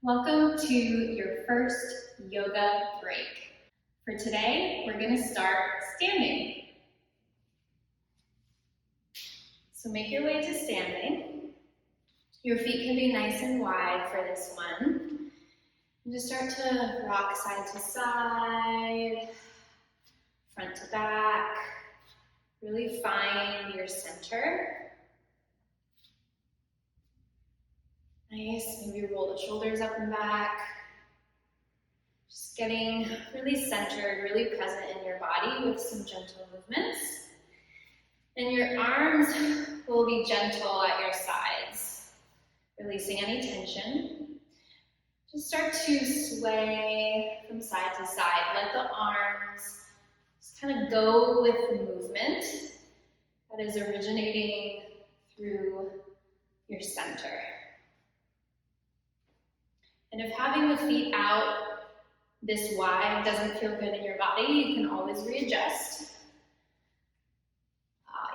Welcome to your first yoga break. For today, we're going to start standing. So make your way to standing. Your feet can be nice and wide for this one. And just start to rock side to side, front to back. Really find your center. Nice, maybe roll the shoulders up and back. Just getting really centered, really present in your body with some gentle movements. And your arms will be gentle at your sides, releasing any tension. Just start to sway from side to side. Let the arms just kind of go with the movement that is originating through your center. And if having the feet out this wide doesn't feel good in your body, you can always readjust.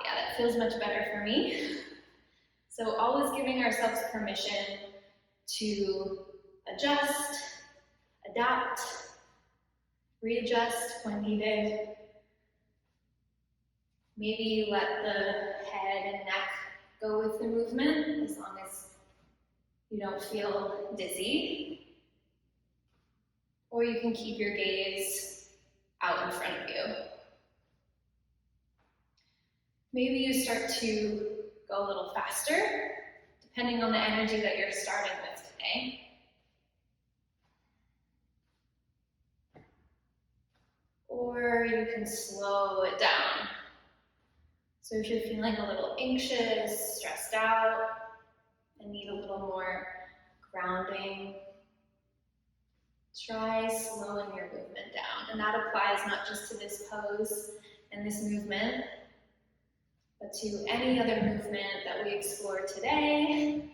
Yeah, that feels much better for me. So always giving ourselves permission to adjust, adapt, readjust when needed. Maybe let the head and neck go with the movement as long as you don't feel dizzy. Or you can keep your gaze out in front of you. Maybe you start to go a little faster, depending on the energy that you're starting with today. Or you can slow it down. So if you're feeling a little anxious, stressed out, and need a little more grounding, try slowing your movement down. And that applies not just to this pose and this movement, but to any other movement that we explore today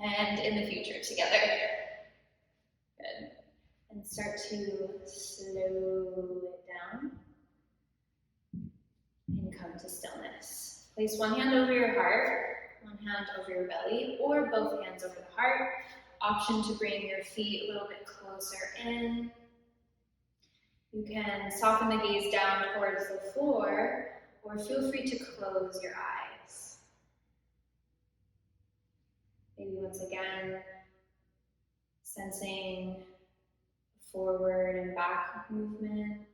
and in the future together. Good. And start to slow it down and come to stillness. Place one hand over your heart, one hand over your belly, or both hands over the heart. Option to bring your feet a little bit closer in. You can soften the gaze down towards the floor, or feel free to close your eyes. Maybe once again, sensing forward and back movement,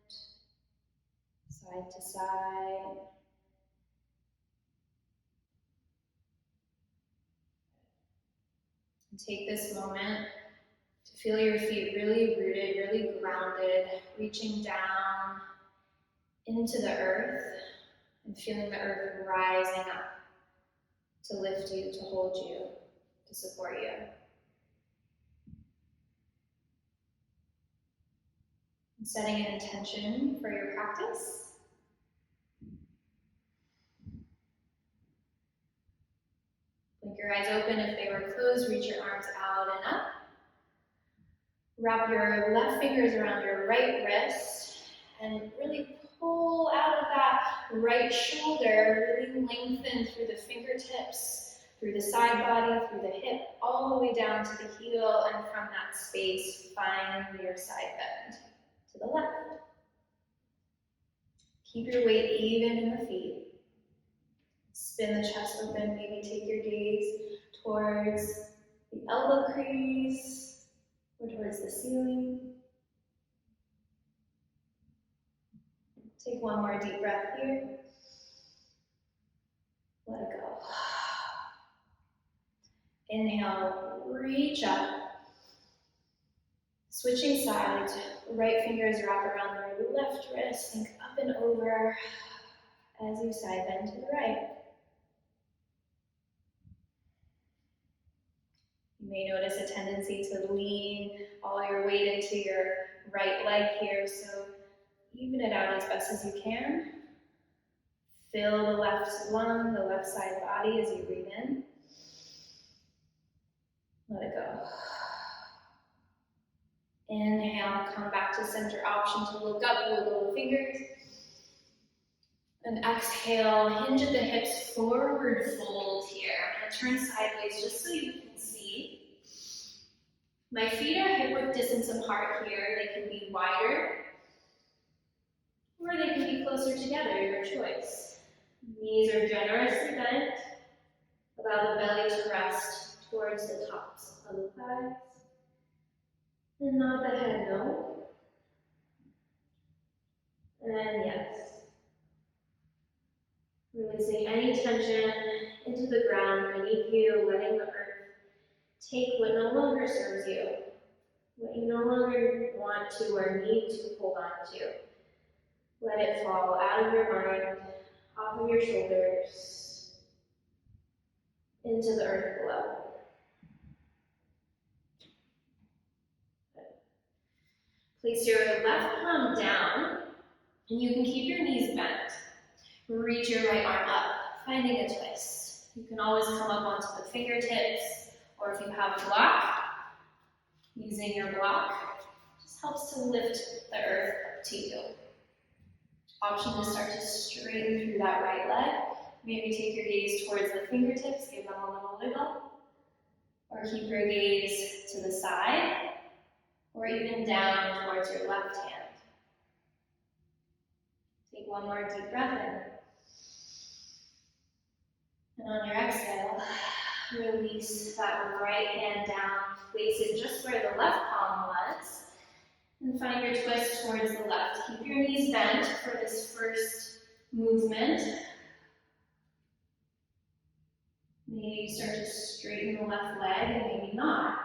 side to side. And take this moment to feel your feet really rooted, really grounded, reaching down into the earth and feeling the earth rising up to lift you, to hold you, to support you. And setting an intention for your practice. Blink your eyes open if they were closed, reach your arms out and up. Wrap your left fingers around your right wrist and really pull out of that right shoulder, really lengthen through the fingertips, through the side body, through the hip, all the way down to the heel, and from that space, find your side bend to the left. Keep your weight even in the feet. Spin the chest open, maybe take your gaze towards the elbow crease or towards the ceiling. Take one more deep breath here. Let it go. Inhale, reach up. Switching sides, right fingers wrap around your left wrist, think up and over as you side bend to the right. You may notice a tendency to lean all your weight into your right leg here, so even it out as best as you can. Fill the left lung, the left side body as you breathe in. Let it go. Inhale, come back to center, option to look up, wiggle the fingers. And exhale, hinge at the hips, forward fold here. I'm going to turn sideways just so you can see. My feet are hip-width distance apart here. They can be wider, or they can be closer together, your choice. Knees are generously bent. Allow the belly to rest towards the tops of the thighs. And nod the head no. And yes. Releasing any tension into the ground beneath you, letting the earth take what no longer serves you, what you no longer want to or need to hold on to. Let it fall out of your mind, off of your shoulders, into the earth below. Place your left palm down, and you can keep your knees bent. Reach your right arm up, finding a twist. You can always come up onto the fingertips, or if you have a block, using your block just helps to lift the earth up to you. Option to start to straighten through that right leg. Maybe take your gaze towards the fingertips, give them a little wiggle, or keep your gaze to the side, or even down towards your left hand. Take one more deep breath in. And on your exhale, release that right hand down, place it just where the left palm was, and find your twist towards the left. Keep your knees bent for this first movement. Maybe start to straighten the left leg, and maybe not.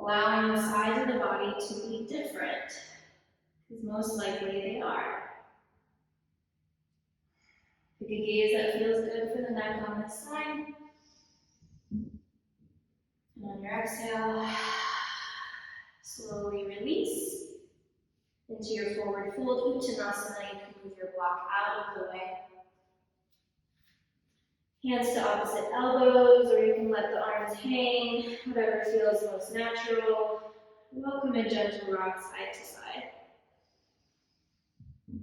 Allowing the sides of the body to be different, because most likely they are. Pick a gaze that feels good for the neck on this side. And on your exhale, slowly release into your forward fold, Uttanasana. You can move your block out of the way. Hands to opposite elbows, or you can let the arms hang, whatever feels most natural. Welcome a gentle rock side to side.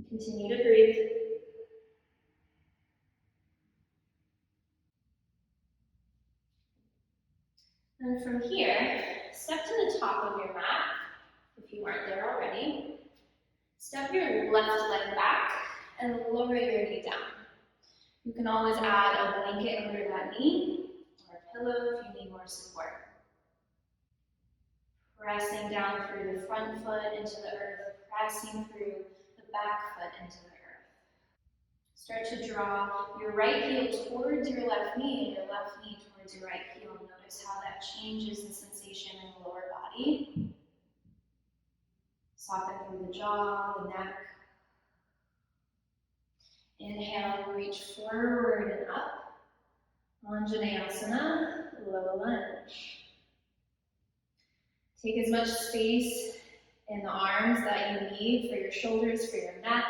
Continue to breathe. And from here, step to the top of your mat, if you aren't there already. Step your left leg back and lower your knee down. You can always add a blanket under that knee or a pillow if you need more support. Pressing down through the front foot into the earth, pressing through the back foot into the earth. Start to draw your right heel towards your left knee and your left knee towards your right heel. Notice how that changes the sensation in the lower body. Soften through the jaw, the neck. Inhale, reach forward and up. Anjaneyasana, low lunge. Take as much space in the arms that you need for your shoulders, for your neck.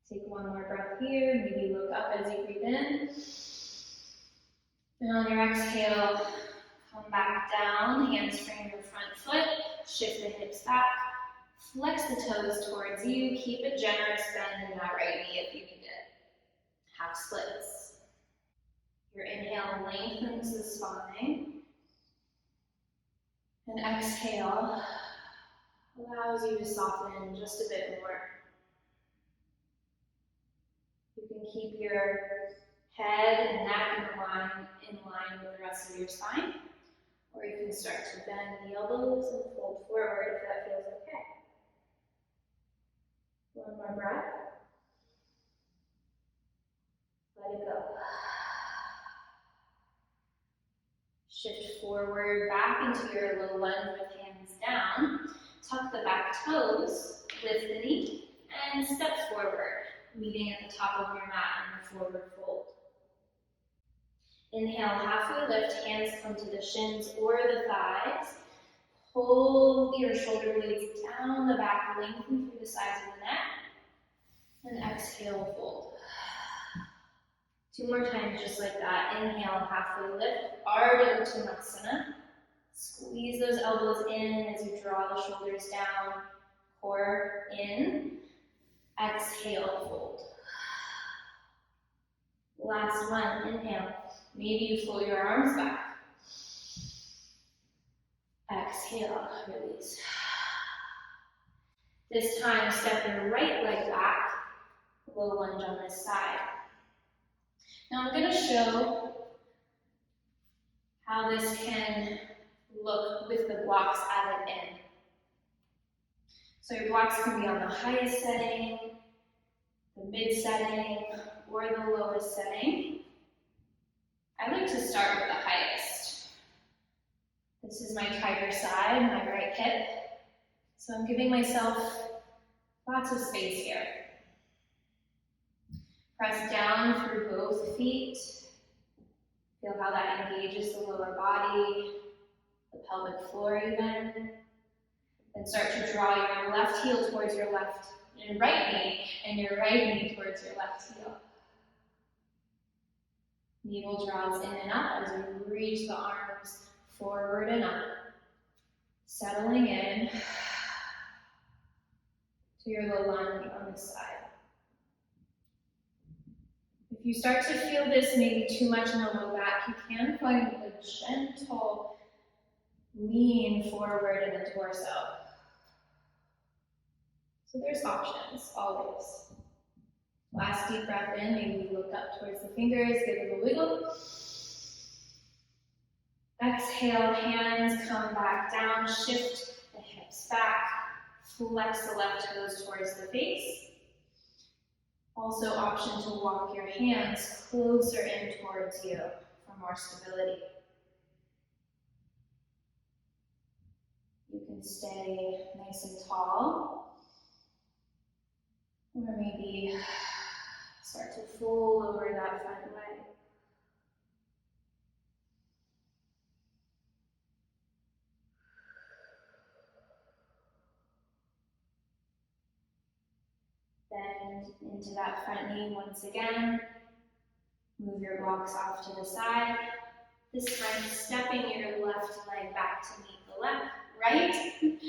Take one more breath here. Maybe look up as you breathe in. And on your exhale, come back down. Hands frame your front foot. Shift the hips back. Flex the toes towards you. Keep a generous bend in that right knee if you need it. Half splits. Your inhale lengthens the spine. And exhale allows you to soften just a bit more. You can keep your head and neck in line with the rest of your spine. Or you can start to bend the elbows and fold forward if that feels okay. One more breath. Let it go. Shift forward back into your low lunge with hands down. Tuck the back toes, lift the knee, and step forward, meeting at the top of your mat in the forward fold. Inhale, halfway lift, hands come to the shins or the thighs. Pull your shoulder blades down the back, lengthen through the sides of the neck. And exhale, fold. Two more times just like that. Inhale, halfway lift, Ardha Uttanasana. Squeeze those elbows in as you draw the shoulders down, core in. Exhale, fold. Last one, inhale. Maybe you float your arms back. Exhale, release. This time, step your right leg back, low lunge on this side. Now I'm going to show how this can look with the blocks added in. So your blocks can be on the highest setting, the mid setting, or the lowest setting. I like to start with the highest. This is my tiger side, my right hip. So I'm giving myself lots of space here. Press down through both feet. Feel how that engages the lower body, the pelvic floor even. Then start to draw your left heel towards your right knee, and your right knee towards your left heel. Navel draws in and up as you reach the arms forward and up. Settling in to your low lunge on this side. If you start to feel this maybe too much in the low back, you can find a gentle lean forward in the torso. So there's options, always. Last deep breath in, maybe look up towards the fingers, give them a wiggle. Exhale, hands come back down, shift the hips back, flex the left toes towards the face. Also option to walk your hands closer in towards you for more stability. You can stay nice and tall, or maybe start to fold over that front leg. Bend into that front knee once again. Move your blocks off to the side. This time, stepping your left leg back to meet the left, right.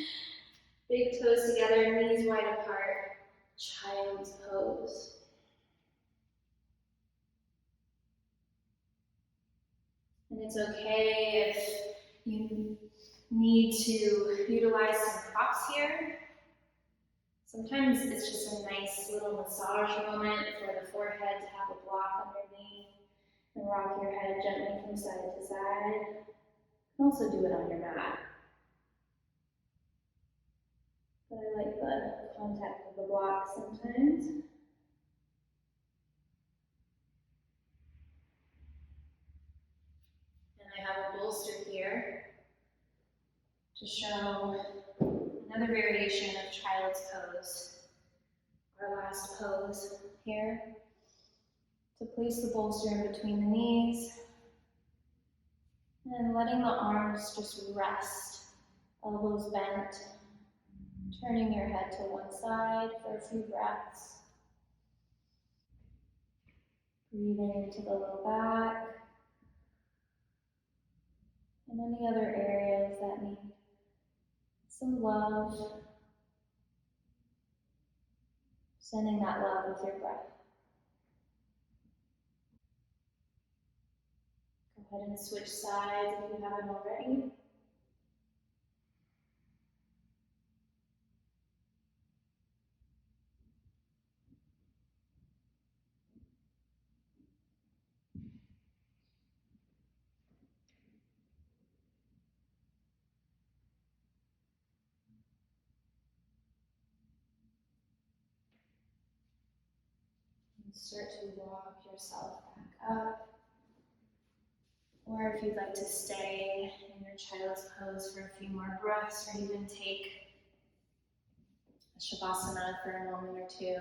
Big toes together, knees wide apart. Child's pose. And it's okay if you need to utilize some props here. Sometimes it's just a nice little massage moment for the forehead to have a block underneath and rock your head gently from side to side. You can also do it on your mat. But I like the contact of the block sometimes. And I have a bolster here to show another variation of child's pose. Our last pose here. To place the bolster in between the knees and letting the arms just rest, elbows bent, turning your head to one side for a few breaths. Breathing into the low back and any other areas that need some love. Sending that love with your breath. Go ahead and switch sides if you haven't already. And start to walk yourself back up. Or if you'd like to stay in your child's pose for a few more breaths, or even take a shavasana for a moment or two.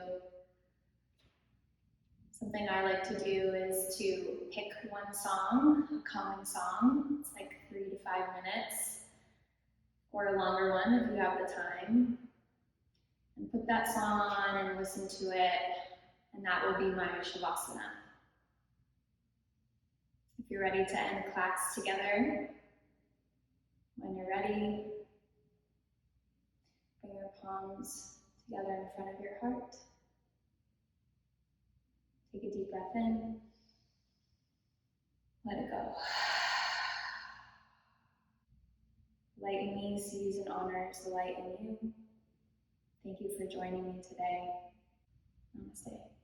Something I like to do is to pick one song, a calming song. It's like 3 to 5 minutes, or a longer one if you have the time. And put that song on and listen to it, and that will be my shavasana. If you're ready to end class together, when you're ready, bring your palms together in front of your heart. Take a deep breath in Let it go. Light in me sees and honors the light in you. Thank you for joining me today. Namaste.